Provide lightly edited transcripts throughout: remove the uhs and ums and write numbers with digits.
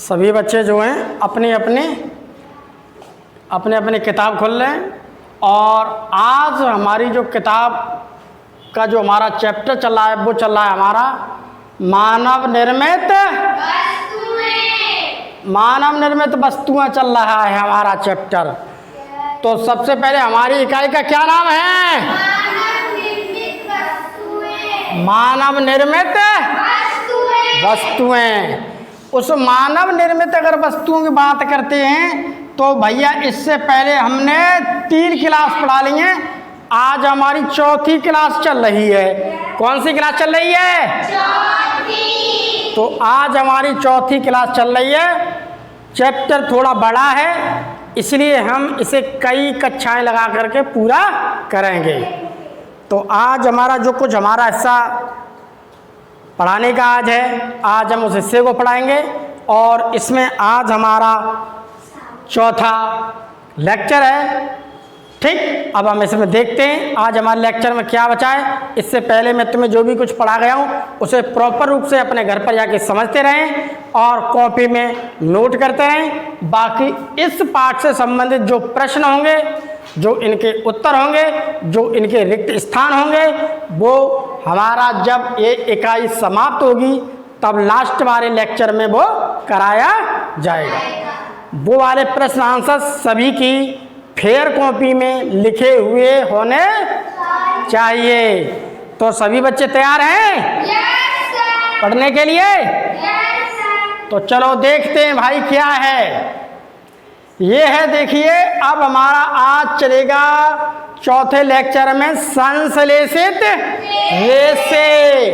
सभी बच्चे जो हैं अपनी अपनी किताब खोल लें। और आज हमारी जो किताब का जो हमारा चैप्टर चल रहा है वो चल रहा है हमारा मानव निर्मित वस्तुएं चल रहा है हमारा चैप्टर। तो सबसे पहले हमारी इकाई का क्या नाम है? मानव निर्मित वस्तुएं। उस मानव निर्मित अगर वस्तुओं की बात करते हैं तो भैया इससे पहले हमने 3 क्लास पढ़ा ली हैं। आज हमारी चौथी क्लास चल रही है। कौन सी क्लास चल रही है? चौथी। तो आज हमारी चौथी क्लास चल रही है। चैप्टर थोड़ा बड़ा है इसलिए हम इसे कई कक्षाएं लगा करके पूरा करेंगे। तो आज हमारा जो कुछ हमारा हिस्सा पढ़ाने का आज है, आज हम उस हिस्से को पढ़ाएंगे। और इसमें आज हमारा चौथा लेक्चर है। ठीक, अब हम इसमें देखते हैं आज हमारे लेक्चर में क्या बचा है। इससे पहले मैं तुम्हें जो भी कुछ पढ़ा गया हूँ उसे प्रॉपर रूप से अपने घर पर जाके समझते रहें और कॉपी में नोट करते रहें। बाकी इस पाठ से संबंधित जो प्रश्न होंगे, जो इनके उत्तर होंगे, जो इनके रिक्त स्थान होंगे, वो हमारा जब ये इकाई समाप्त होगी तब लास्ट वाले लेक्चर में वो कराया जाएगा। वो वाले प्रश्न आंसर सभी की फेयर कॉपी में लिखे हुए होने चाहिए। तो सभी बच्चे तैयार हैं पढ़ने के लिए? तो चलो देखते हैं भाई क्या है। ये है, देखिए अब हमारा आज चलेगा चौथे लेक्चर में संश्लेषित रेशे।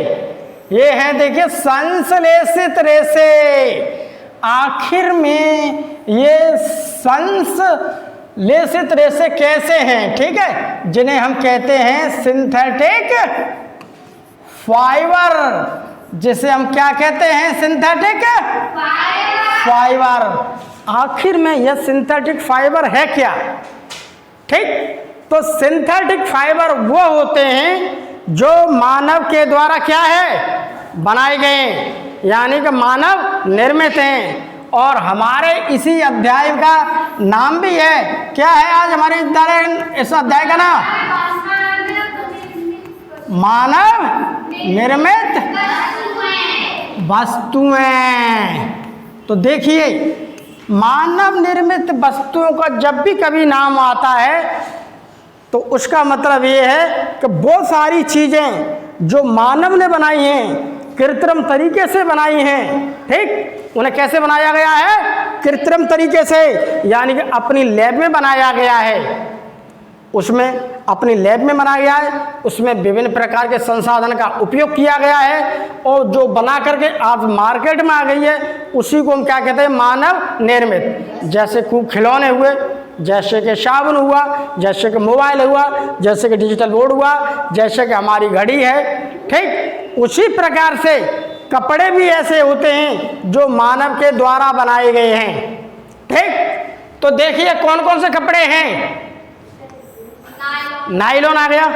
ये है देखिए संश्लेषित रेशे। आखिर में ये संश्लेषित रेशे कैसे हैं? ठीक है, जिन्हें हम कहते हैं सिंथेटिक फाइबर, जिसे हम क्या कहते हैं? Synthetic fibre. आखिर में यह सिंथेटिक फाइबर है क्या? ठीक, तो सिंथेटिक फाइबर वो होते हैं जो मानव के द्वारा क्या है? बनाए गए, यानी कि मानव निर्मित हैं। और हमारे इसी अध्याय का नाम भी है, क्या है आज हमारे इस अध्याय का नाम? मानव निर्मित वस्तुएं। तो देखिए मानव निर्मित वस्तुओं का जब भी कभी नाम आता है तो उसका मतलब ये है कि वो सारी चीज़ें जो मानव ने बनाई हैं, कृत्रिम तरीके से बनाई हैं। ठीक, उन्हें कैसे बनाया गया है? कृत्रिम तरीके से, यानी कि अपनी लैब में बनाया गया है। उसमें अपनी लैब में बनाया गया है, उसमें विभिन्न प्रकार के संसाधन का उपयोग किया गया है और जो बना करके आज मार्केट में आ गई है उसी को हम क्या कहते हैं? मानव निर्मित। जैसे खूब खिलौने हुए, जैसे कि साबुन हुआ, जैसे कि मोबाइल हुआ, जैसे कि डिजिटल बोर्ड हुआ, जैसे कि हमारी घड़ी है। ठीक, उसी प्रकार से कपड़े भी ऐसे होते हैं जो मानव के द्वारा बनाए गए हैं। ठीक, तो देखिए कौन कौन से कपड़े हैं? नायलॉन आ गया,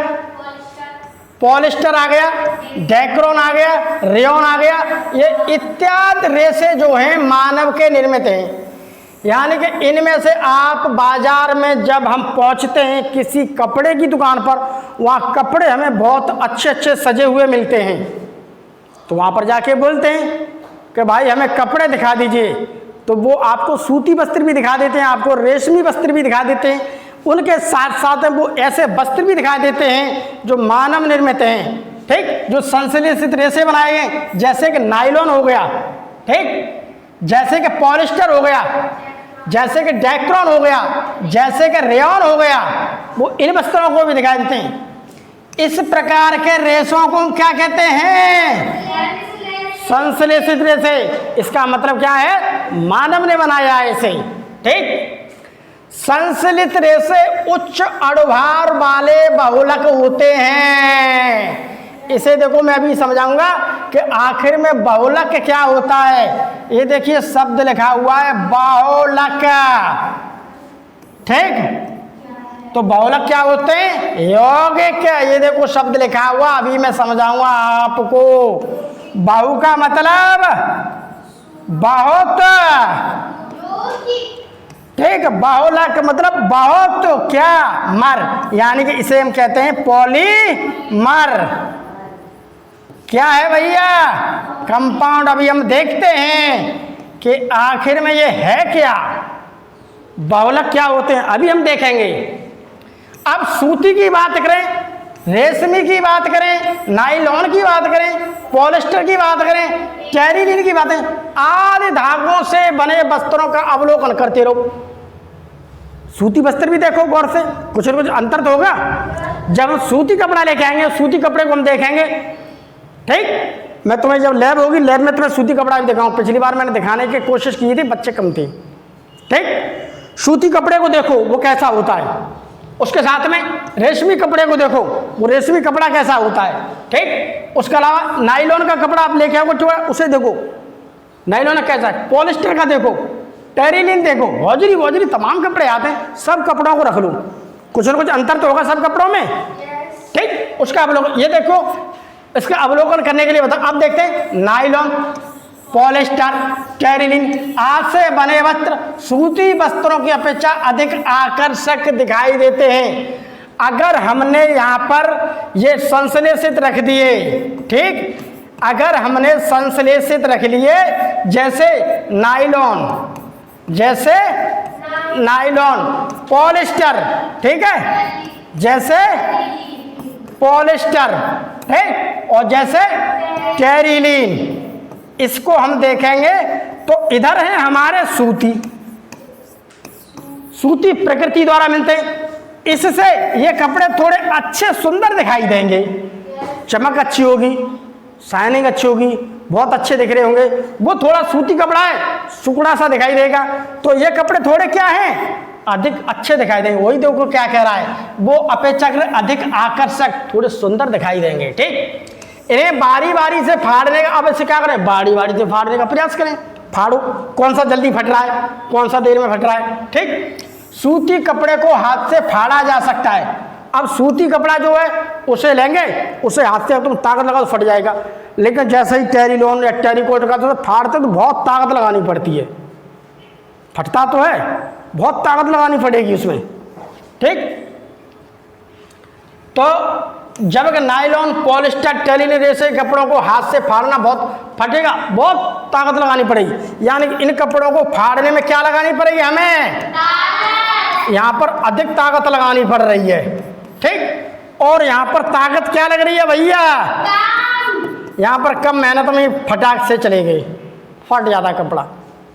पॉलिस्टर आ गया, डेक्रोन आ गया, रेयॉन आ गया। ये इत्यादि रेशे जो हैं मानव के निर्मित हैं। यानी कि इनमें से आप बाजार में जब हम पहुंचते हैं किसी कपड़े की दुकान पर, वहाँ कपड़े हमें बहुत अच्छे अच्छे सजे हुए मिलते हैं। तो वहाँ पर जाके बोलते हैं कि भाई हमें कपड़े दिखा दीजिए, तो वो आपको सूती वस्त्र भी दिखा देते हैं, आपको रेशमी वस्त्र भी दिखा देते हैं। उनके साथ साथ वो ऐसे वस्त्र भी दिखा देते हैं जो मानव निर्मित हैं। ठीक, जो संश्लेषित रेशे बनाए गए, जैसे कि नायलॉन हो गया, ठीक, जैसे कि पॉलिस्टर हो गया, जैसे कि डेक्रोन हो गया, जैसे कि रेयॉन हो गया, वो इन वस्त्रों को भी दिखाई देते हैं। इस प्रकार के रेशों को हम क्या कहते हैं? संश्लेषित रेशे। इसका मतलब क्या है? मानव ने बनाया है इसे। ठीक, संश्लेषित रेशे उच्च अणुभार वाले बहुलक होते हैं। इसे देखो मैं अभी समझाऊंगा कि आखिर में बहुलक क्या होता है। ये देखिए शब्द लिखा हुआ है बहुलक। ठीक, तो बहुलक क्या होते हैं? यौगिक। ये देखो शब्द लिखा हुआ, अभी मैं समझाऊंगा आपको। बहु का मतलब बहुत, ठीक, बहुलक मतलब बहुत क्या मर, यानी कि इसे हम कहते हैं पॉलीमर। क्या है भैया? कंपाउंड। अभी हम देखते हैं कि आखिर में ये है क्या, बहुलक क्या होते हैं, अभी हम देखेंगे। अब सूती की बात करें, रेशमी की बात करें, नायलॉन की बात करें, पॉलिस्टर की बात करें, टेरिलिन की बातें, आदि धागों से बने वस्त्रों का अवलोकन करते रहो। सूती वस्त्र भी देखो गौर से, कुछ न कुछ अंतर तो होगा। जब हम सूती कपड़ा लेके आएंगे, सूती कपड़े को हम देखेंगे, ठीक। मैं तुम्हें जब लैब होगी, लैब में तुम्हें सूती कपड़ा भी दिखाऊं। पिछली बार मैंने दिखाने की कोशिश की थी, बच्चे कम थे, ठीक। सूती कपड़े को देखो वो कैसा होता है, उसके साथ में रेशमी कपड़े को देखो वो रेशमी कपड़ा कैसा होता है, ठीक। उसके अलावा नायलॉन का कपड़ा आप लेके आओगे उसे देखो, नायलॉन कैसा है, पॉलिस्टर का देखो, टेरिलिन देखो, हौजरी वौजरी तमाम कपड़े आते हैं। सब कपड़ों को रख लो, कुछ न कुछ अंतर तो होगा सब कपड़ों में, ठीक। उसका अवलोकन, ये देखो, इसका अवलोकन करने के लिए बताओ। अब देखते हैं नायलॉन, पॉलिस्टर, टेरिलिन आदि से बने वस्त्र सूती वस्त्रों की अपेक्षा अधिक आकर्षक दिखाई देते हैं। अगर हमने यहाँ पर ये संश्लेषित रख दिए, ठीक, अगर हमने संश्लेषित रख लिए, जैसे नायलॉन, जैसे नायलॉन, पॉलिस्टर, ठीक है, जैसे पॉलिस्टर, ठीक, और जैसे टेरिलिन, इसको हम देखेंगे तो इधर है हमारे सूती, सूती प्रकृति द्वारा मिलते हैं। इससे ये कपड़े थोड़े अच्छे सुंदर दिखाई देंगे, चमक अच्छी होगी, शाइनिंग अच्छी होगी, बहुत अच्छे दिख रहे होंगे। वो थोड़ा सूती कपड़ा है, सुकड़ा सा दिखाई देगा, तो ये कपड़े थोड़े क्या हैं, अधिक अच्छे दिखाई देंगे। वही देखो क्या कह रहा है, वो अपेक्षाकृत अधिक आकर्षक, थोड़े सुंदर दिखाई देंगे, ठीक। इन्हें बारी बारी से फाड़ने का, अब इसे क्या करें, बारी बारी से फाड़ने का प्रयास करें। फाड़ो, कौन सा जल्दी फट रहा है, कौन सा देर में फट रहा है, ठीक। सूती कपड़े को हाथ से फाड़ा जा सकता है। अब सूती कपड़ा जो है उसे लेंगे, उसे हाथ से तुम ताकत लगाओ तो फट जाएगा, लेकिन जैसे ही टेरिलॉन या टेरिकोट का तो फाड़ते तो बहुत ताकत लगानी पड़ती है, फटता तो है, बहुत ताकत लगानी पड़ेगी उसमें, ठीक। तो जब नायलॉन, पॉलिस्टर, टेरिलिन जैसे कपड़ों को हाथ से फाड़ना बहुत फटेगा, बहुत ताकत लगानी पड़ेगी। यानी इन कपड़ों को फाड़ने में क्या लगानी पड़ेगी, हमें यहाँ पर अधिक ताकत लगानी पड़ रही है, ठीक। और यहाँ पर ताकत क्या लग रही है भैया, यहाँ पर कम मेहनत में फटाक से चले गए, फट जाता कपड़ा,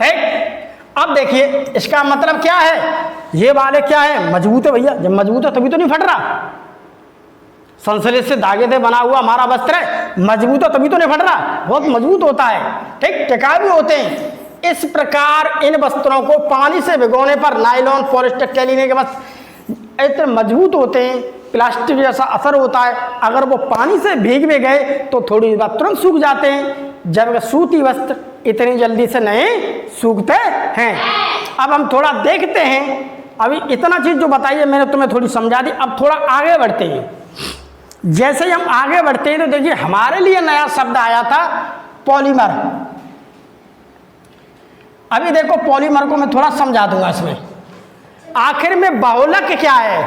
ठीक। अब देखिए इसका मतलब क्या है, ये वाले क्या है, मजबूत है भैया, जब मजबूत है तभी तो नहीं फट रहा। संश्लेषित से धागे से बना हुआ हमारा वस्त्र है, मजबूत है तभी तो नहीं फट रहा, बहुत मजबूत होता है, ठीक, टिकाऊ भी होते हैं। इस प्रकार इन वस्त्रों को पानी से भिगोने पर नायलॉन, पॉलिस्टर, टेरिलिन के वस्त्र इतने मजबूत होते हैं, प्लास्टिक जैसा असर होता है। अगर वो पानी से भीग भी गए तो थोड़ी बार तुरंत सूख जाते हैं, जबकि सूती वस्त्र इतनी जल्दी से नहीं सूखते हैं। अब हम थोड़ा देखते हैं, अभी इतना चीज़ जो बताई है मैंने तुम्हें थोड़ी समझा दी। अब थोड़ा आगे बढ़ते हैं। जैसे ही हम आगे बढ़ते हैं तो देखिए हमारे लिए नया शब्द आया था, पॉलीमर। अभी देखो पॉलीमर को मैं थोड़ा समझा दूंगा इसमें। आखिर में बहुलक क्या है,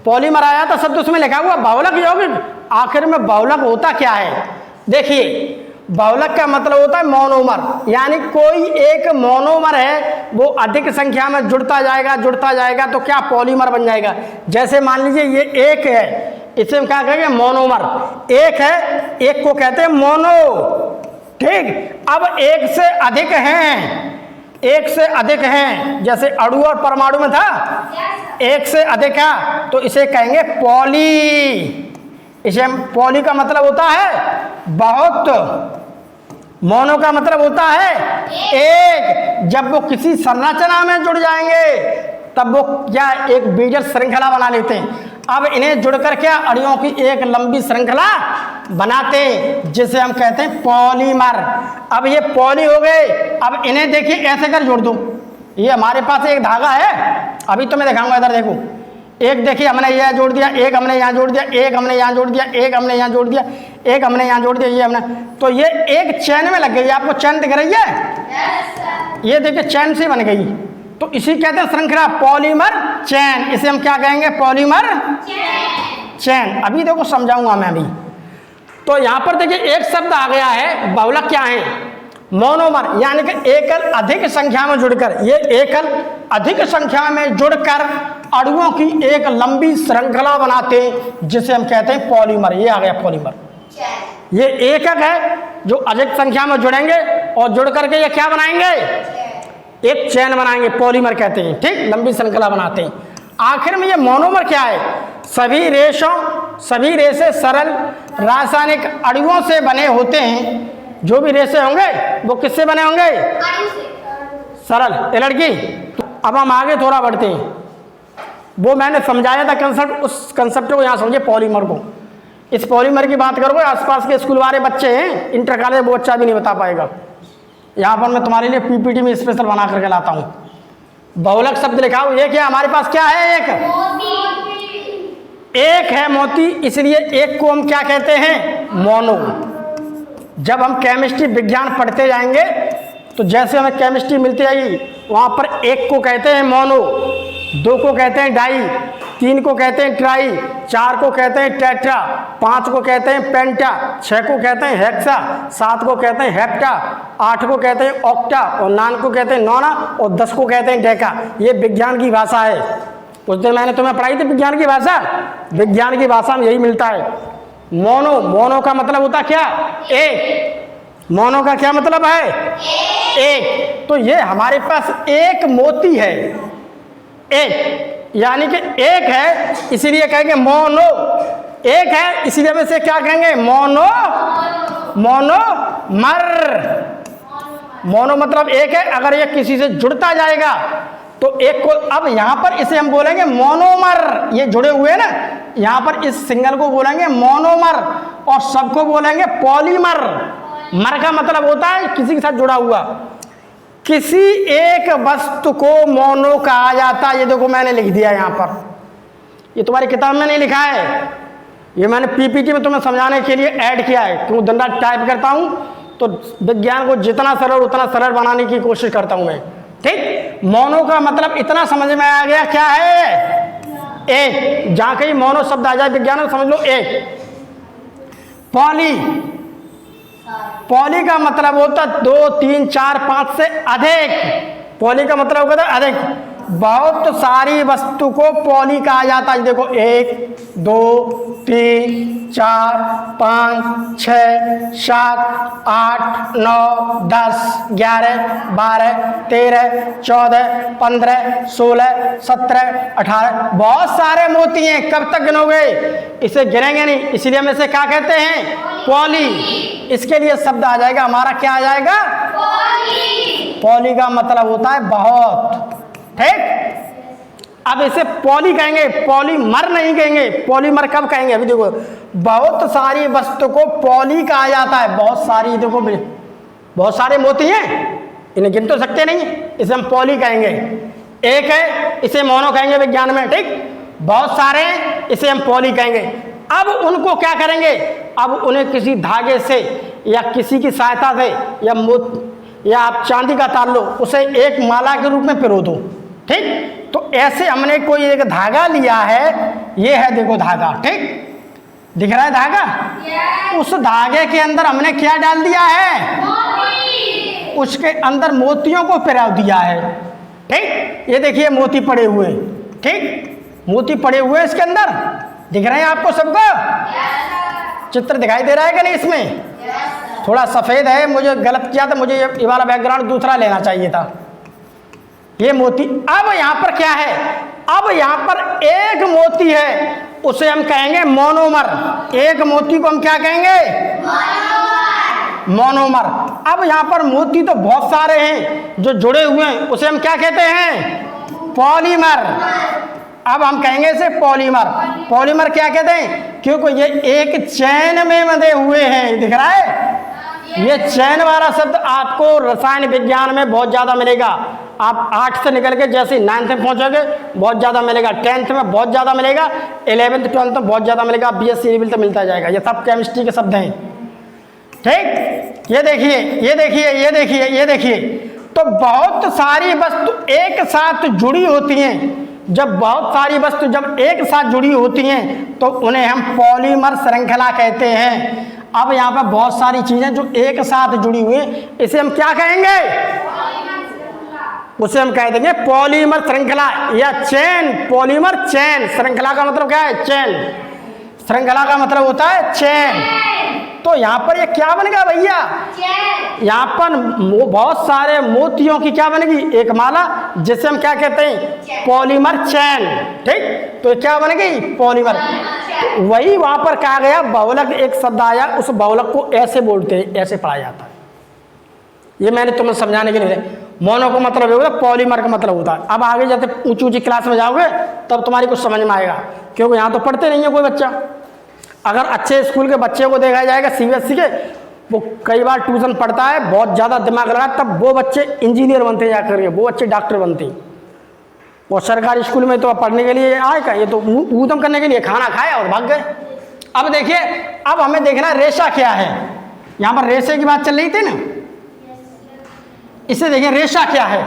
पॉलीमर आया था शब्द उसमें लिखा हुआ बहुलक यौगिक, आखिर में बहुलक होता क्या है। देखिए बहुलक का मतलब होता है मोनोमर, यानी कोई एक मोनोमर है वो अधिक संख्या में जुड़ता जाएगा तो क्या पॉलीमर बन जाएगा। जैसे मान लीजिए ये एक है, इसे हम क्या कहेंगे, मोनोमर। एक है, एक को कहते हैं मोनो, ठीक। अब एक से अधिक हैं, एक से अधिक हैं, जैसे अणु और परमाणु में था, एक से अधिक है तो इसे कहेंगे पॉली। इसे हम, पॉली का मतलब होता है बहुत, मोनो का मतलब होता है एक। जब वो किसी संरचना में जुड़ जाएंगे तब वो क्या, एक बीजक श्रृंखला बना लेते हैं। अब इन्हें जुड़कर क्या, अणुओं की एक लंबी श्रृंखला बनाते हैं, जिसे हम कहते हैं पॉलीमर। अब ये पॉली हो गए। अब इन्हें देखिए ऐसे कर जोड़ दूं, ये हमारे पास एक धागा है, अभी तो मैं दिखाऊंगा, इधर देखो, एक देखिए हमने यह जोड़ दिया, एक हमने यहाँ जोड़ दिया, एक हमने यहाँ जोड़ दिया, एक हमने यहाँ जोड़ दिया, एक हमने यहाँ जोड़ दिया, ये हमने, तो ये एक चैन में लग गई। आपको चैन दिख रही है? ये देखिए चैन से बन गई, तो इसी कहते हैं श्रृंखला, पॉलीमर चैन। इसे हम क्या कहेंगे? पॉलीमर चैन। अभी देखो समझाऊंगा मैं अभी। तो यहाँ पर देखिए एक शब्द आ गया है, बहुलक क्या है? मोनोमर, यानी कि एकल अधिक संख्या में जुड़कर, ये एकल अधिक संख्या में जुड़कर अणुओं की एक लंबी श्रृंखला बनाते हैं, जिसे हम कहते हैं पॉलीमर। ये आ गया पॉलीमर। ये एकक है जो अधिक संख्या में जुड़ेंगे और जुड़ करके ये क्या बनाएंगे? एक चैन बनाएंगे, पॉलीमर कहते हैं। ठीक, लंबी श्रृंखला बनाते हैं। आखिर में ये मोनोमर क्या है? सभी रेशे सरल रासायनिक अणुओं से बने होते हैं। जो भी रेशे होंगे वो किससे बने होंगे? सरल। ये लड़की, अब हम आगे थोड़ा बढ़ते हैं। वो मैंने समझाया था कंसेप्ट, उस कंसेप्ट को यहाँ समझे, पॉलीमर को। इस पॉलीमर की बात करोगे, आसपास के स्कूल वाले बच्चे हैं, इंटर कॉलेज, वो बच्चा भी नहीं बता पाएगा। यहाँ पर मैं तुम्हारे लिए पीपीटी में स्पेशल बना करके लाता हूँ। बहुलक शब्द लिखा हो, ये क्या हमारे पास क्या है? एक है मोती, इसलिए एक को हम क्या कहते हैं? मोनो। जब हम केमिस्ट्री विज्ञान पढ़ते जाएंगे तो जैसे हमें केमिस्ट्री मिलती जाएगी, वहाँ पर एक को कहते हैं मोनो, दो को कहते हैं डाई, तीन को कहते हैं ट्राई, चार को कहते हैं टेट्रा, पाँच को कहते हैं पेंटा, छः को कहते हैं हेक्सा, सात को कहते हैं हेप्टा, आठ को कहते हैं ऑक्टा, और 9 को कहते हैं नोना, और 10 को कहते हैं डेका। ये विज्ञान की भाषा है। उस दिन मैंने तुम्हें पढ़ाई थी विज्ञान की भाषा। विज्ञान की भाषा में यही मिलता है। मोनो का मतलब होता क्या? एक। मोनो का क्या मतलब है? एक। तो ये हमारे पास एक मोती है, एक, यानी कि एक है इसीलिए कहेंगे मोनो। एक है इसीलिए हम इसे क्या कहेंगे? मोनोमर। मोनो मतलब एक है। अगर ये किसी से जुड़ता जाएगा तो एक को, अब यहाँ पर इसे हम बोलेंगे मोनोमर। ये जुड़े हुए हैं ना, यहाँ पर इस सिंगल को बोलेंगे मोनोमर और सबको बोलेंगे पॉलीमर। मर का मतलब होता है किसी के साथ जुड़ा हुआ। किसी एक वस्तु को मोनो कहा जाता है। ये देखो मैंने लिख दिया यहाँ पर, ये तुम्हारी किताब में नहीं लिखा है, ये मैंने पीपीटी में तुम्हें समझाने के लिए ऐड किया है। क्यों? दिन रात टाइप करता हूँ तो विज्ञान को जितना सरल उतना सरल बनाने की कोशिश करता हूँ मैं। ठीक, मोनो का मतलब इतना समझ में आ गया क्या है? एक। जहाँ कहीं मोनो शब्द आ जाए विज्ञान में समझ लो एक। पॉली का मतलब होता 2, 3, 4, 5 से अधिक। पॉली का मतलब होता है अधिक। बहुत सारी वस्तु को पॉली कहा जाता है। देखो 1, 2, 3, 4, 5, 6, 7, 8, 9, 10, 11, 12, 13, 14, 15, 16, 17, 18। बहुत सारे मोती हैं। कब तक गिनोगे? इसे गिनेंगे नहीं, इसलिए हम इसे क्या कहते हैं? पॉली। इसके लिए शब्द आ जाएगा हमारा, क्या आ जाएगा? पॉली का मतलब होता है बहुत। ठीक, अब इसे पॉली कहेंगे, पॉलीमर नहीं कहेंगे। पॉलीमर कब कहेंगे? अभी देखो, बहुत सारी वस्तु को पॉली कहा जाता है। बहुत सारी, देखो बहुत सारे मोती हैं, इन्हें गिन तो सकते नहीं, इसे हम पॉली कहेंगे। एक है इसे मोनो कहेंगे विज्ञान में। ठीक, बहुत सारे हैं इसे हम पॉली कहेंगे। अब उनको क्या करेंगे? अब उन्हें किसी धागे से या किसी की सहायता से या आप चांदी का तार लो, उसे एक माला के रूप में पिरो दो। ठीक, तो ऐसे हमने कोई एक धागा लिया है। ये है देखो धागा। ठीक, दिख रहा है धागा? उस धागे के अंदर हमने क्या डाल दिया है? उसके अंदर मोतियों को पिरो दिया है। ठीक, ये देखिए मोती पड़े हुए। ठीक, मोती पड़े हुए इसके अंदर, दिख रहे हैं आपको सबको? चित्र दिखाई दे रहा है कि नहीं? इसमें थोड़ा सफ़ेद है, मुझे गलत किया था, मुझे ये वाला बैकग्राउंड दूसरा लेना चाहिए था। ये मोती, अब यहाँ पर क्या है? अब यहाँ पर एक मोती है, उसे हम कहेंगे मोनोमर। एक मोती को हम क्या कहेंगे? मोनोमर। अब यहाँ पर मोती तो बहुत सारे हैं जो जुड़े हुए हैं, उसे हम क्या कहते हैं? पॉलीमर। अब हम कहेंगे इसे पॉलीमर। पॉलीमर क्या कहते हैं? क्योंकि ये एक चैन में बंधे हुए हैं। दिख रहा है? ये चैन वाला शब्द आपको रसायन विज्ञान में बहुत ज़्यादा मिलेगा। आप 8 से निकल के जैसे 9th में पहुंचोगे बहुत ज़्यादा मिलेगा, 10th में बहुत ज़्यादा मिलेगा, 11th 12th में बहुत ज़्यादा मिलेगा, BSc लेवल तो मिलता जाएगा। ये सब केमिस्ट्री के शब्द हैं, ठीक। ये देखिए, ये देखिए, ये देखिए, ये देखिए, तो बहुत सारी वस्तु एक साथ जुड़ी होती हैं। जब बहुत सारी वस्तु जब एक साथ जुड़ी होती हैं तो उन्हें हम पॉलीमर श्रृंखला कहते हैं। अब यहाँ पर बहुत सारी चीजें जो एक साथ जुड़ी हुई हैं, इसे हम क्या कहेंगे? उसे हम कह देंगे पॉलीमर श्रृंखला या चेन। पॉलीमर चेन, श्रृंखला का मतलब क्या है? चेन। श्रृंखला का मतलब होता है चेन। तो यहाँ पर ये क्या बन गया भैया? यहाँ पर बहुत सारे मोतियों की क्या बनेगी? एक माला, जिसे हम क्या कहते हैं? पॉलीमर चेन, ठीक। तो क्या बन गई? पॉलीमर। वही वहां पर कहा गया बहुलक, एक शब्द आया, उस बहुलक को ऐसे बोलते हैं, ऐसे पढ़ा जाता है। ये मैंने तुम्हें समझाने के लिए, मोनो का मतलब होगा, पॉलीमर का मतलब होता है। अब आगे जाते ऊंची ऊंची क्लास में जाओगे तब तुम्हारी कुछ समझ में आएगा, क्योंकि यहाँ तो पढ़ते नहीं है कोई बच्चा। अगर अच्छे स्कूल के बच्चे को देखा जाएगा CBSE के, वो कई बार ट्यूशन पढ़ता है, बहुत ज़्यादा दिमाग लगा, तब वो बच्चे इंजीनियर बनते जा करके, वो बच्चे डॉक्टर बनते हैं। और सरकारी स्कूल में तो पढ़ने के लिए आए का, ये तो ऊधम करने के लिए खाना खाया और भाग गए। अब देखिए, अब हमें देखना रेशा क्या है। यहाँ पर रेशे की बात चल रही थी ना, इसे देखिए रेशा क्या है।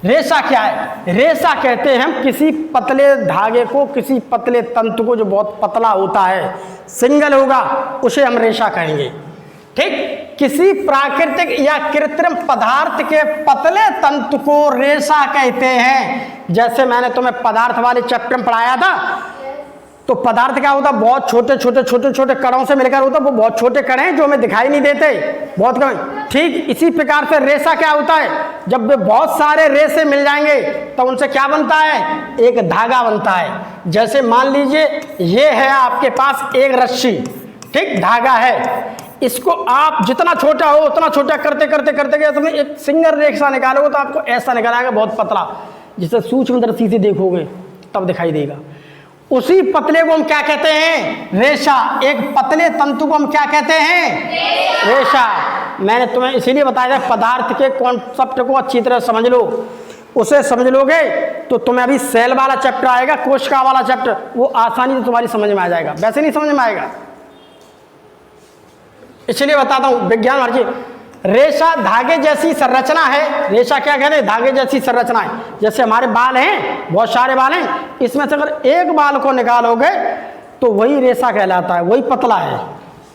रेशा क्या है? रेशा कहते हैं हम किसी पतले धागे को, किसी पतले तंतु को जो बहुत पतला होता है, सिंगल होगा, उसे हम रेशा कहेंगे, ठीक। किसी प्राकृतिक या कृत्रिम पदार्थ के पतले तंतु को रेशा कहते हैं। जैसे मैंने तुम्हें पदार्थ वाले चैप्टर में पढ़ाया था, तो पदार्थ क्या होता है? बहुत छोटे छोटे छोटे छोटे कणों से मिलकर होता है। वो बहुत छोटे कण हैं जो हमें दिखाई नहीं देते, बहुत कम। ठीक इसी प्रकार से रेशा क्या होता है? जब वे बहुत सारे रेशे मिल जाएंगे तो उनसे क्या बनता है? एक धागा बनता है। जैसे मान लीजिए ये है आपके पास एक रस्सी, ठीक, धागा है। इसको आप जितना छोटा हो उतना छोटा करते करते करते गए, तुम्हें एक सिंगल रेशा निकालोगे तो आपको ऐसा निकल आएगा, बहुत पतला, जिसे सूक्ष्म दृष्टि से देखोगे तब दिखाई देगा। उसी पतले को हम क्या कहते हैं? रेशा। एक पतले तंतु को हम क्या कहते हैं? रेशा। मैंने तुम्हें इसीलिए बताया था, पदार्थ के कॉन्सेप्ट को अच्छी तरह समझ लो। उसे समझ लोगे तो तुम्हें अभी सेल वाला चैप्टर आएगा, कोशिका वाला चैप्टर, वो आसानी से तुम्हारी समझ में आ जाएगा, वैसे नहीं समझ में आएगा। इसलिए बताता हूं, विज्ञान मर्जी। रेशा धागे जैसी संरचना है। रेशा क्या कहते हैं? धागे जैसी संरचना है। जैसे हमारे बाल हैं, बहुत सारे बाल हैं, इसमें से अगर एक बाल को निकालोगे तो वही रेशा कहलाता है, वही पतला है,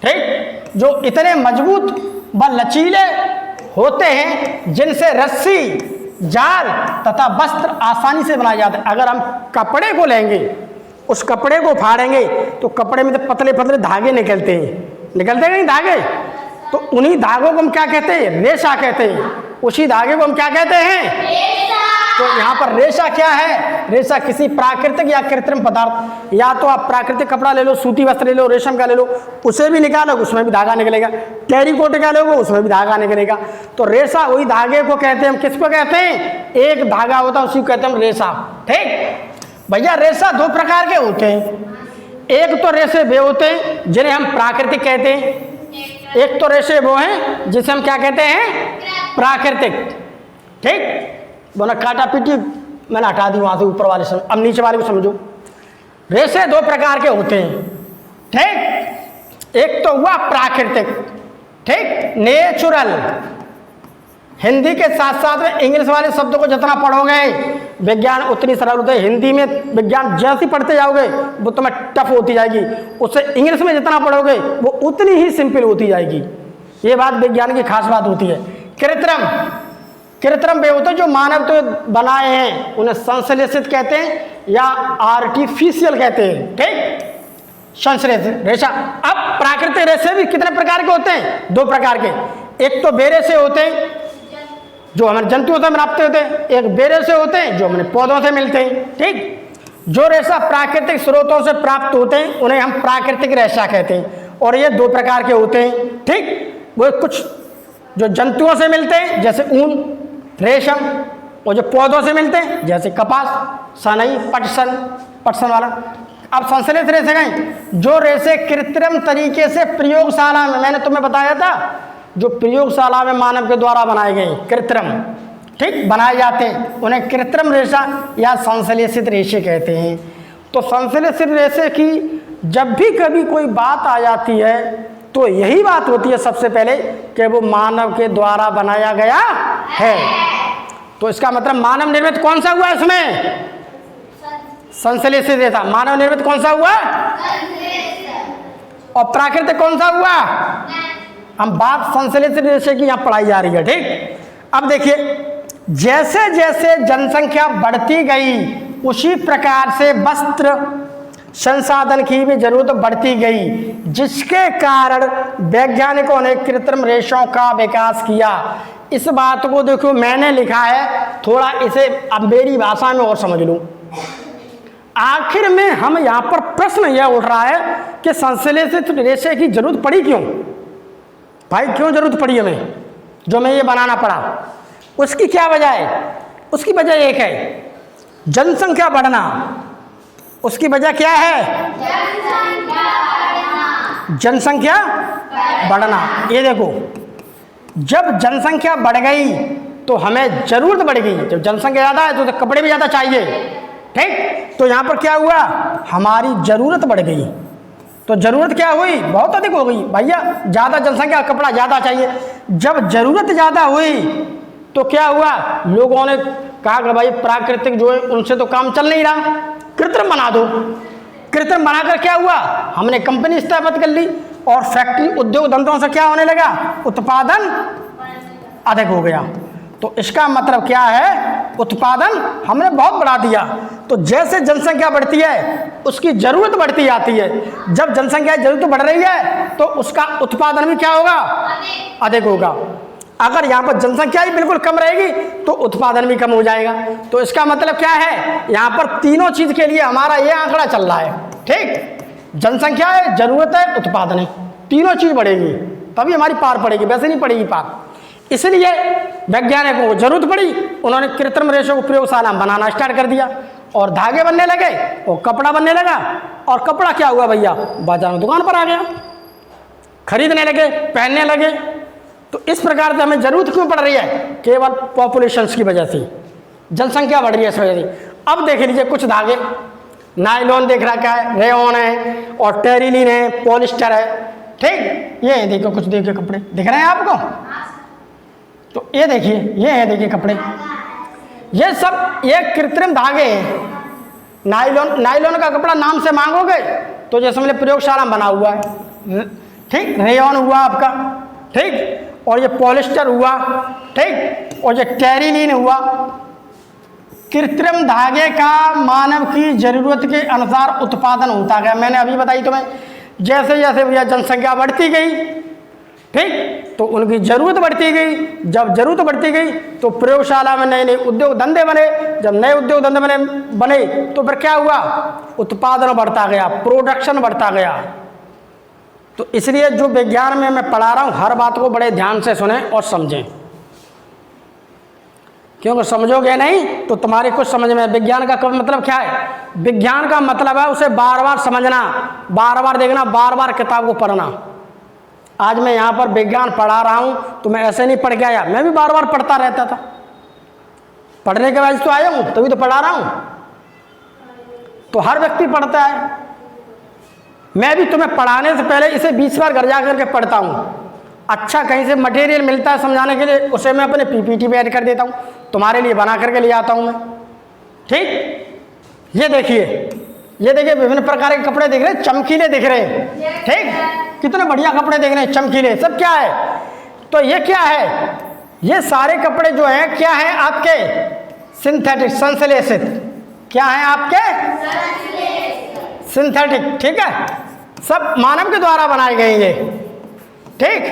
ठीक। जो इतने मजबूत व लचीले होते हैं जिनसे रस्सी, जाल तथा वस्त्र आसानी से बनाए जाते हैं। अगर हम कपड़े को लेंगे, उस कपड़े को फाड़ेंगे तो कपड़े में तो पतले पतले धागे निकलते हैं, निकलते नहीं धागे, तो उन्हीं धागों को हम क्या कहते हैं? रेशा कहते हैं। उसी धागे को हम क्या कहते हैं? रेशा। तो यहाँ पर रेशा क्या है? रेशा किसी प्राकृतिक या कृत्रिम पदार्थ, या तो आप प्राकृतिक कपड़ा ले लो, सूती वस्त्र ले लो, रेशम का ले लो, उसे भी निकालोगे उसमें भी धागा निकलेगा। टेरिकोट का लोगे उसमें भी धागा निकलेगा। तो रेशा वही धागे को कहते हैं। हम किसको कहते हैं? एक धागा होता है उसी को कहते हैं रेशा, ठीक भैया। रेशा दो प्रकार के होते हैं। एक तो रेशे वे होते हैं जिन्हें हम प्राकृतिक कहते हैं, एक तो रेशे वो हैं जिसे हम क्या कहते हैं? प्राकृतिक, ठीक। बोला काटा पीटी मैंने हटा दी वहां से ऊपर वाले से, अब नीचे वाले को समझो। रेशे दो प्रकार के होते हैं, ठीक। एक तो हुआ प्राकृतिक, ठीक, नेचुरल। हिंदी के साथ साथ में इंग्लिश वाले शब्दों को जितना पढ़ोगे विज्ञान उतनी सरल होता है। हिंदी में विज्ञान जैसी पढ़ते जाओगे वो तुम्हें टफ होती जाएगी, उससे इंग्लिश में जितना पढ़ोगे वो उतनी ही सिंपल होती जाएगी। ये बात विज्ञान की खास बात होती है। कृत्रिम, कृत्रिम वे होते हैं जो मानव तो बनाए हैं, उन्हें संश्लेषित कहते हैं या आर्टिफिशियल कहते हैं, ठीक। संश्लेषित रेशा। अब प्राकृतिक रेशे भी कितने प्रकार के होते हैं? दो प्रकार के। एक तो बेरे से होते हैं जो हमारे जंतुओं से प्राप्त होते हैं, एक बेरे से होते हैं जो हमारे पौधों से मिलते हैं, ठीक। जो रेशा प्राकृतिक स्रोतों से प्राप्त होते हैं उन्हें हम प्राकृतिक रेशा कहते हैं, और ये दो प्रकार के होते हैं, ठीक। वो कुछ जो जंतुओं से मिलते हैं जैसे ऊन, रेशम, और जो पौधों से मिलते हैं जैसे कपास, सनई, पटसन वाला। अब संश्लेषित रेशे गए जो रेशे कृत्रिम तरीके से प्रयोगशाला में, मैंने तुम्हें बताया था, जो प्रयोगशाला में मानव के द्वारा बनाए गए कृत्रिम, ठीक बनाए जाते हैं, उन्हें कृत्रिम रेशा या संश्लेषित रेशे कहते हैं। तो संश्लेषित रेशे की जब भी कभी कोई बात आ जाती है तो यही बात होती है सबसे पहले कि वो मानव के द्वारा बनाया गया है। तो इसका मतलब मानव निर्मित कौन सा हुआ इसमें? संश्लेषित रेशा। मानव निर्मित कौन सा हुआ? और प्राकृतिक कौन सा हुआ? हम बात संश्लेषित रेशे की यहाँ पढ़ाई जा रही है। ठीक, अब देखिए जैसे जैसे जनसंख्या बढ़ती गई उसी प्रकार से वस्त्र संसाधन की भी जरूरत बढ़ती गई, जिसके कारण वैज्ञानिकों ने कृत्रिम रेशों का विकास किया। इस बात को देखो मैंने लिखा है, थोड़ा इसे अब मेरी भाषा में और समझ लूं। आखिर में हम यहाँ पर प्रश्न यह उठ रहा है कि संश्लेषित रेशे की जरूरत पड़ी क्यों? भाई क्यों जरूरत पड़ी हमें, जो हमें ये बनाना पड़ा? उसकी क्या वजह है? उसकी वजह एक है जनसंख्या बढ़ना। उसकी वजह क्या है? जनसंख्या बढ़ना। ये देखो जब जनसंख्या बढ़ गई तो हमें जरूरत बढ़ गई। जब जनसंख्या ज़्यादा है तो कपड़े भी ज़्यादा चाहिए। ठीक, तो यहाँ पर क्या हुआ? हमारी ज़रूरत बढ़ गई। तो ज़रूरत क्या हुई? बहुत अधिक हो गई भैया, ज़्यादा जनसंख्या, कपड़ा ज़्यादा चाहिए। जब ज़रूरत ज़्यादा हुई तो क्या हुआ? लोगों ने कहा कि भाई प्राकृतिक जो है उनसे तो काम चल नहीं रहा, कृत्रिम बना दो। कृत्रिम बनाकर क्या हुआ? हमने कंपनी स्थापित कर ली और फैक्ट्री उद्योग धंधों से क्या होने लगा? उत्पादन अधिक हो गया। तो इसका मतलब क्या है? उत्पादन हमने बहुत बढ़ा दिया। तो जैसे जनसंख्या बढ़ती है उसकी जरूरत बढ़ती जाती है। जब जनसंख्या की जरूरत बढ़ रही है तो उसका उत्पादन भी क्या होगा? अधिक होगा। अगर यहाँ पर जनसंख्या ही बिल्कुल कम रहेगी तो उत्पादन भी कम हो जाएगा। तो इसका मतलब क्या है? यहाँ पर तीनों चीज के लिए हमारा ये आंकड़ा चल रहा है। ठीक, जनसंख्या है, जरूरत है, उत्पादन है, तीनों चीज बढ़ेगी तभी हमारी पार पड़ेगी, वैसे नहीं पड़ेगी पार। इसलिए वैज्ञानिकों को जरूरत पड़ी, उन्होंने कृत्रिम रेशों को प्रयोगशाला में बनाना स्टार्ट कर दिया और धागे बनने लगे और कपड़ा बनने लगा। और कपड़ा क्या हुआ भैया? बाजार में दुकान पर आ गया, खरीदने लगे, पहनने लगे। तो इस प्रकार से हमें जरूरत क्यों पड़ रही है? केवल पॉपुलेशन की वजह से, जनसंख्या बढ़ रही है इस वजह से। अब देख लीजिए कुछ धागे, नायलॉन देख रखा है, रेयॉन है और टेरिलीन है, पॉलिस्टर है। ठीक, ये देखो कुछ देखिए कपड़े दिख रहे हैं आपको? तो ये देखिए, ये है देखिए कपड़े, ये सब ये कृत्रिम धागे हैं। नायलॉन का कपड़ा नाम से मांगोगे तो जैसे हमने प्रयोगशाला में बना हुआ है। ठीक, रेयॉन हुआ आपका, ठीक, और ये पॉलिस्टर हुआ, ठीक, और ये टेरिलीन हुआ। कृत्रिम धागे का मानव की जरूरत के अनुसार उत्पादन होता गया। मैंने अभी बताई तुम्हें, जैसे जैसे भैया जनसंख्या बढ़ती गई, ठीक, तो उनकी जरूरत बढ़ती गई। जब जरूरत बढ़ती गई तो प्रयोगशाला में नए नए उद्योग धंधे बने। जब नए उद्योग धंधे बने तो फिर क्या हुआ? उत्पादन बढ़ता गया, प्रोडक्शन बढ़ता गया। तो इसलिए जो विज्ञान में मैं पढ़ा रहा हूँ हर बात को बड़े ध्यान से सुने और समझें, क्योंकि समझोगे नहीं तो तुम्हारे कुछ समझ में। विज्ञान का मतलब क्या है? विज्ञान का मतलब है उसे बार बार समझना, बार बार देखना, बार बार किताब को पढ़ना। आज मैं यहाँ पर विज्ञान पढ़ा रहा हूँ तो मैं ऐसे नहीं पढ़ के आया, मैं भी बार बार पढ़ता रहता था। पढ़ने के बाद तो आया हूँ, तभी तो पढ़ा रहा हूँ। तो हर व्यक्ति पढ़ता है। मैं भी तुम्हें पढ़ाने से पहले इसे 20 बार घर जा करके पढ़ता हूँ। अच्छा कहीं से मटेरियल मिलता है समझाने के लिए, उसे मैं अपने पीपीटी पे ऐड कर देता हूँ, तुम्हारे लिए बना करके ले आता हूँ मैं। ठीक, ये देखिए विभिन्न प्रकार के कपड़े दिख रहे हैं, चमकीले दिख रहे हैं। ठीक, कितने बढ़िया कपड़े दिख रहे हैं, चमकीले। सब क्या है? तो ये क्या है? ये सारे कपड़े जो हैं क्या हैं आपके? सिंथेटिक, संश्लेषित। क्या है आपके? सिंथेटिक। ठीक है, सब मानव के द्वारा बनाए गए ये। ठीक,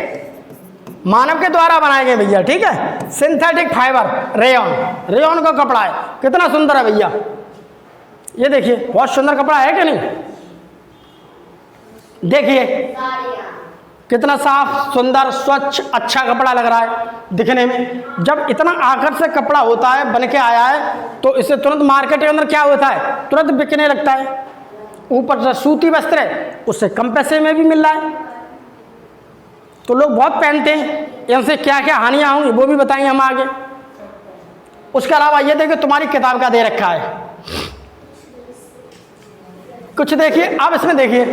मानव के द्वारा बनाए गए भैया। ठीक है, सिंथेटिक फाइबर, रेयॉन का कपड़ा है। कितना सुंदर है भैया, ये देखिए, बहुत सुंदर कपड़ा है कि नहीं? देखिए कितना साफ, सुंदर, स्वच्छ, अच्छा कपड़ा लग रहा है दिखने में। जब इतना आकर्षक कपड़ा होता है, बन के आया है, तो इसे तुरंत मार्केट के अंदर क्या होता है? तुरंत बिकने लगता है। ऊपर से सूती वस्त्र है, उससे कम पैसे में भी मिल रहा है, तो लोग बहुत पहनते हैं। इनसे क्या क्या हानियाँ होंगी वो भी बताएंगे हम आगे। उसके अलावा ये देखिए तुम्हारी किताब का दे रखा है, कुछ देखिए। अब इसमें देखिए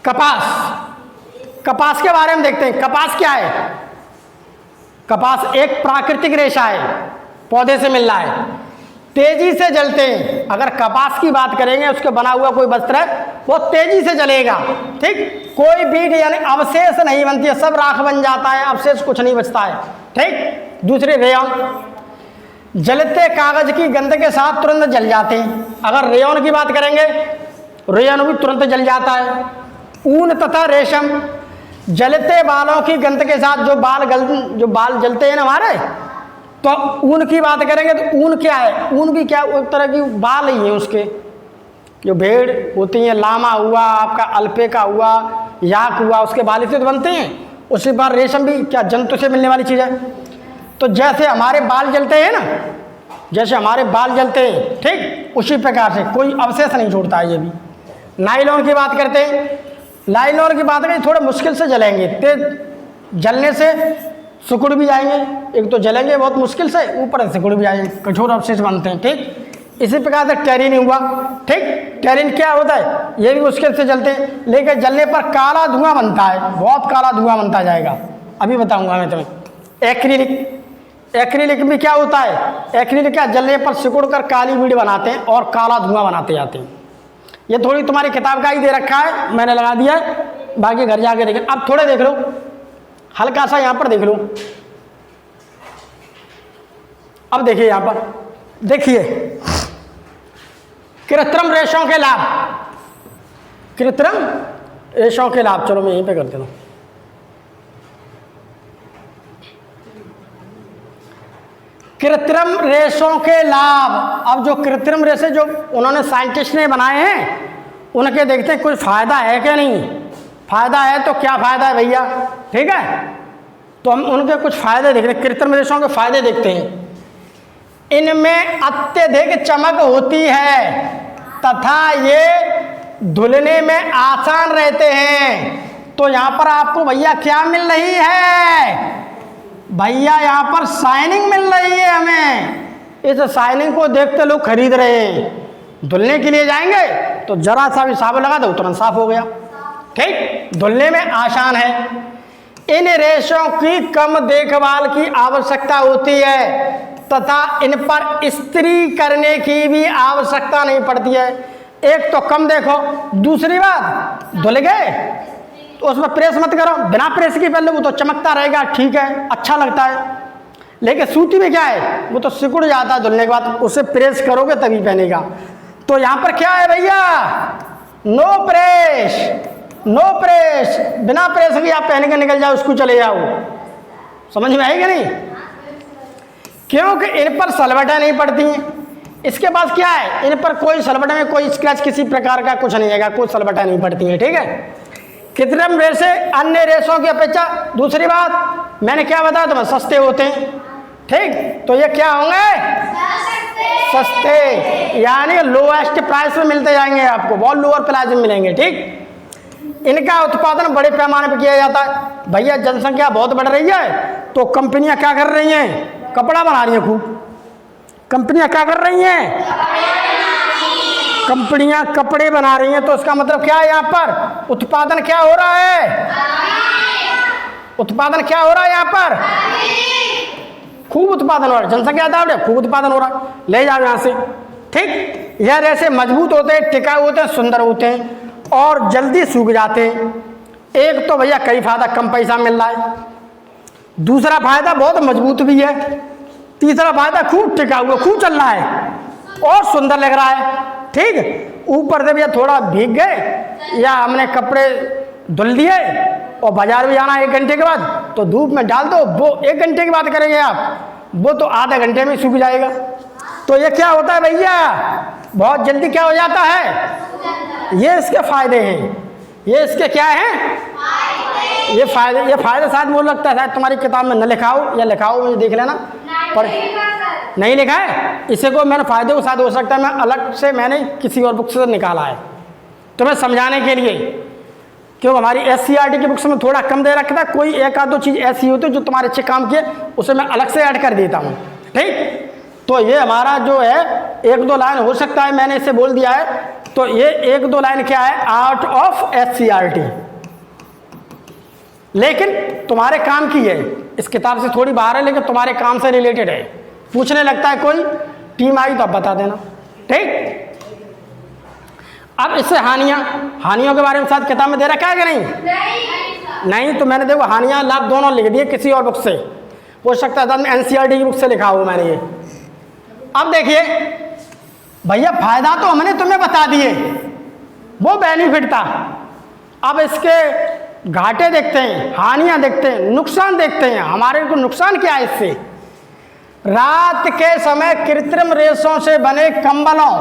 कपास, कपास के बारे में देखते हैं। कपास क्या है? कपास एक प्राकृतिक रेशा है, पौधे से मिल रहा है, तेजी से जलते हैं। अगर कपास की बात करेंगे, उसके बना हुआ कोई वस्त्र है वो तेजी से जलेगा, ठीक। कोई बीट यानी अवशेष नहीं बनती है, सब राख बन जाता है, अवशेष कुछ नहीं बचता है, ठीक। दूसरे रेयन, जलते कागज की गंध के साथ तुरंत जल जाते हैं। अगर रेयन की बात करेंगे, रेयन भी तुरंत जल जाता है। ऊन तथा रेशम, जलते बालों की गंध के साथ जो बाल जलते हैं ना हमारे, तो ऊन की बात करेंगे तो ऊन क्या है? ऊन भी क्या, एक तरह की बाल ही है उसके, जो भेड़ होती हैं, लामा हुआ आपका, अल्पेका हुआ, याक हुआ, उसके बाल से तो बनते हैं। उसी बार रेशम भी क्या, जंतु से मिलने वाली चीज़ है। तो जैसे हमारे बाल जलते हैं ना, जैसे हमारे बाल जलते हैं, ठीक, उसी प्रकार से कोई अवशेष नहीं छोड़ता है ये भी। नायलॉन की बात करते हैं, नायलॉन की बात करें थोड़ा मुश्किल से जलेंगे, तेज जलने से सिकुड़ भी जाएंगे। एक तो जलेंगे बहुत मुश्किल से, ऊपर से सिकुड़ भी जाएंगे, कठोर अवशेष बनते हैं, ठीक। इसी प्रकार से टेरिन हुआ, ठीक। टेरिन क्या होता है? ये भी मुश्किल से जलते हैं, लेकिन जलने पर काला धुआं बनता है, बहुत काला धुआं बनता जाएगा, अभी बताऊंगा मैं तुम्हें। एक्रिलिक, एक्रिलिक भी क्या होता है? एक्रिलिक क्या, जलने पर सिकुड़ कर काली बीड़ बनाते हैं और काला धुआं बनाते जाते हैं। ये थोड़ी तुम्हारी किताब का ही दे रखा है, मैंने लगा दिया है, बाकी घर जाके देखें। अब थोड़े देख लो, हल्का सा यहाँ पर देख लो। अब देखिए यहाँ पर, देखिए कृत्रिम रेशों के लाभ, कृत्रिम रेशों के लाभ, चलो मैं यहीं पे कर देता हूँ। कृत्रिम रेशों के लाभ। अब जो कृत्रिम रेशे जो उन्होंने साइंटिस्ट ने बनाए हैं, उनके देखते हैं कोई फायदा है क्या नहीं। फायदा है तो क्या फायदा है भैया, ठीक है। तो हम उनके कुछ फायदे देख रहे हैं, कृत्रिम रेशों के फायदे देखते हैं। इनमें अत्यधिक चमक होती है तथा ये धुलने में आसान रहते हैं। तो यहाँ पर आपको भैया क्या मिल रही है? भैया यहाँ पर शाइनिंग मिल रही है हमें। इस शाइनिंग को देखते लोग खरीद रहे हैं। धुलने के लिए जाएंगे तो जरा सा भी साबुन लगा दो तुरंत साफ हो गया, ठीक। धुलने में आसान है। इन रेशों की कम देखभाल की आवश्यकता होती है तथा इन पर इस्त्री करने की भी आवश्यकता नहीं पड़ती है। एक तो कम देखो, दूसरी बात धुल गए तो उसमें प्रेस मत करो, बिना प्रेस के पहले वो तो चमकता रहेगा, ठीक है, अच्छा लगता है। लेकिन सूती में क्या है, वो तो सिकुड़ जाता है धुलने के बाद, उसे प्रेस करोगे तभी पहनेगा। तो यहाँ पर क्या है भैया, नो प्रेस, नो प्रेस, बिना प्रेस के आप पहन के निकल जाओ, उसको चले जाओ। समझ में आएगा नहीं? क्योंकि इन पर सलवटें नहीं पड़ती हैं। इसके पास क्या है, इन पर कोई सलवट में कोई स्क्रैच किसी प्रकार का कुछ नहीं आएगा, कोई सलवटें नहीं पड़ती हैं, ठीक है। कृत्रिम रेशे अन्य रेशों की अपेक्षा, दूसरी बात मैंने क्या बताया तुम्हें, सस्ते होते हैं, ठीक। तो ये क्या होंगे, सस्ते, यानी लोएस्ट प्राइस में मिलते जाएंगे आपको, बहुत लोअर प्राइस में मिलेंगे, ठीक। इनका उत्पादन बड़े पैमाने पर किया जाता है। भैया जनसंख्या बहुत बढ़ रही है तो कंपनियां क्या कर रही हैं, कपड़ा बना रही हैं खूब। कंपनियां क्या कर रही हैं, कंपनियां कपड़े बना रही हैं। तो इसका मतलब क्या है, यहाँ पर उत्पादन क्या हो रहा है, उत्पादन क्या हो रहा है यहाँ पर, खूब उत्पादन हो रहा है। जनसंख्या ज्यादा है, खूब उत्पादन हो रहा है, ले जाओ यहाँ से, ठीक। यह रेशे मजबूत होते हैं, टिकाऊ होते हैं, सुंदर होते हैं और जल्दी सूख जाते हैं। एक तो भैया कई फायदा, कम पैसा मिल रहा है। दूसरा फायदा बहुत मजबूत भी है। तीसरा फायदा खूब टिकाऊ है, खूब चल रहा है और सुंदर लग रहा है, ठीक। ऊपर से भैया थोड़ा भीग गए या हमने कपड़े धुल दिए और बाजार में जाना 1 घंटे के बाद, तो धूप में डाल दो, वो 1 घंटे की बात करेंगे आप, वो तो आधे घंटे में सूख जाएगा। तो ये क्या होता है भैया, बहुत जल्दी क्या हो जाता है। ये इसके फायदे हैं, ये इसके क्या हैं, ये फायदे शायद मुझे लगता है शायद तुम्हारी किताब में न लिखा हो, या लिखा हो मुझे देख लेना, पर नहीं लिखा है। इसे को मैंने फायदे को शायद हो सकता है मैं अलग से मैंने किसी और बुक से निकाला है तुम्हें समझाने के लिए, क्योंकि हमारी SCERT की बुक्स में थोड़ा कम दे रखा था। कोई एक आध दो चीज़ ऐसी होती है जो तुम्हारे अच्छे काम किए, उसे मैं अलग से ऐड कर देता हूँ। ठीक। तो ये हमारा जो है 1-2 लाइन हो सकता है, मैंने इसे बोल दिया है, तो ये 1-2 लाइन क्या है, आउट ऑफ SCERT, लेकिन तुम्हारे काम की है, इस किताब से थोड़ी बाहर है लेकिन तुम्हारे काम से रिलेटेड है। पूछने लगता है कोई, टीम आई तो अब बता देना, ठीक। अब इससे हानियों के बारे में साथ किताब में दे रखा है कि नहीं? नहीं, तो मैंने देखो हानियां लाभ दोनों लिख दिए किसी और बुक से, हो सकता है NCERT की बुक से लिखा हो मैंने ये। अब देखिए भैया, फायदा तो हमने तुम्हें बता दिए, वो बेनिफिट था। अब इसके घाटे देखते हैं, हानियां देखते हैं, नुकसान देखते हैं। हमारे को नुकसान क्या है इससे? रात के समय कृत्रिम रेशों से बने कंबलों,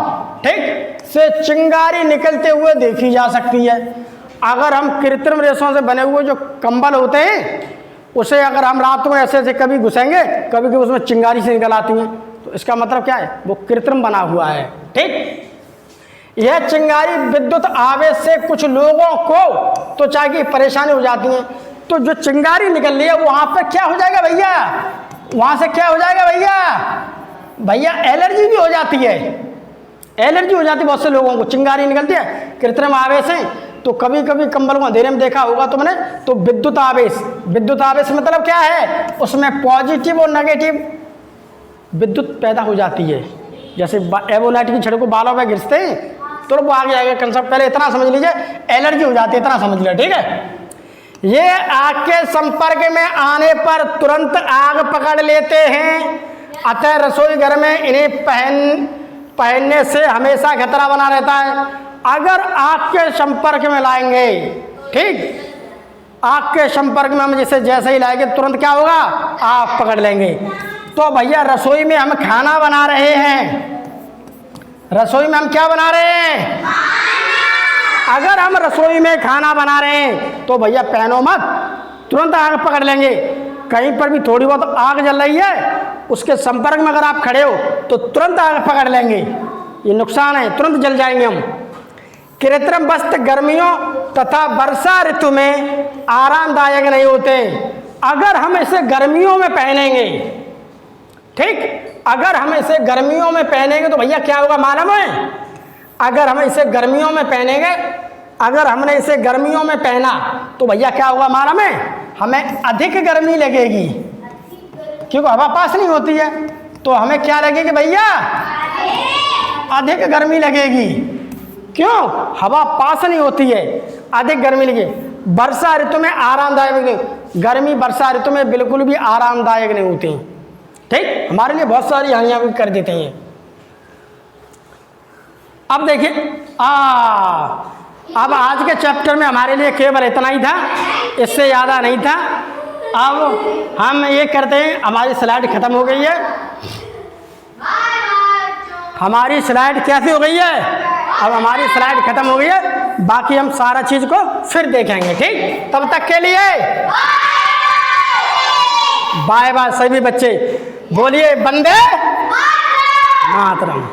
ठीक, से चिंगारी निकलते हुए देखी जा सकती है। अगर हम कृत्रिम रेशों से बने हुए जो कंबल होते हैं, उसे अगर हम रात में ऐसे ऐसे कभी घुसेंगे, कभी कभी उसमें चिंगारी से निकल आती हैं, तो इसका मतलब क्या है, वो कृत्रिम बना हुआ है, ठीक। यह चिंगारी विद्युत आवेश से कुछ लोगों को तो चाहे की परेशानी हो जाती है। तो जो चिंगारी निकल रही है वहां पर क्या हो जाएगा भैया, वहां से क्या हो जाएगा भैया, एलर्जी भी हो जाती है, एलर्जी हो जाती है बहुत से लोगों को। चिंगारी निकलती है, कृत्रिम आवेश है, तो कभी कभी कंबल को अंधेरे में देखा होगा तुमने, तो विद्युत आवेश मतलब क्या है, उसमें पॉजिटिव और नेगेटिव विद्युत पैदा हो जाती है। जैसे एवोलाइट की छड़ को बालों में घिसते हैं तो वो आगे आगे कंसेप्ट, पहले इतना समझ लीजिए, एलर्जी हो जाती है, इतना समझ लिया, ठीक है। ये आग के संपर्क में आने पर तुरंत आग पकड़ लेते हैं, अतः रसोई घर में इन्हें पहनने से हमेशा खतरा बना रहता है। अगर आग के संपर्क में लाएंगे, ठीक, आग के संपर्क में हम जैसे ही लाएंगे तुरंत क्या होगा, आग पकड़ लेंगे। तो भैया रसोई में हम खाना बना रहे हैं, रसोई में हम क्या बना रहे हैं, अगर हम रसोई में खाना बना रहे हैं तो भैया पहनो मत, तुरंत आग पकड़ लेंगे। कहीं पर भी थोड़ी बहुत आग जल रही है, उसके संपर्क में अगर आप खड़े हो तो तुरंत आग पकड़ लेंगे, ये नुकसान है, तुरंत जल जाएंगे हम। कृत्रिम वस्त्र गर्मियों तथा वर्षा ऋतु में आरामदायक नहीं होते। अगर हम इसे गर्मियों में पहनेंगे, ठीक, अगर हम इसे गर्मियों में पहनेंगे तो भैया क्या होगा मालूम है, अगर हम इसे गर्मियों में पहनेंगे, अगर हमने इसे गर्मियों में पहना तो भैया क्या होगा मालूम है, हमें अधिक गर्मी लगेगी, क्योंकि हवा पास नहीं होती है, तो हमें क्या लगेगी भैया, अधिक गर्मी लगेगी। क्यों, हवा पास नहीं होती है, अधिक गर्मी लगेगी। वर्षा ऋतु में आरामदायक नहीं, गर्मी वर्षा ऋतु में बिल्कुल भी आरामदायक नहीं होती, ठीक, हमारे लिए बहुत सारी हानियां भी कर देते हैं। अब देखिए, अब आज के चैप्टर में हमारे लिए केवल इतना ही था, इससे ज़्यादा नहीं था। अब हम ये करते हैं, हमारी स्लाइड खत्म हो गई है, हमारी स्लाइड कैसी हो गई है, अब हमारी स्लाइड खत्म हो गई है, बाकी हम सारा चीज़ को फिर देखेंगे, ठीक। तब तक के लिए बाय बाय सभी बच्चे, बोलिए वंदे मातरम।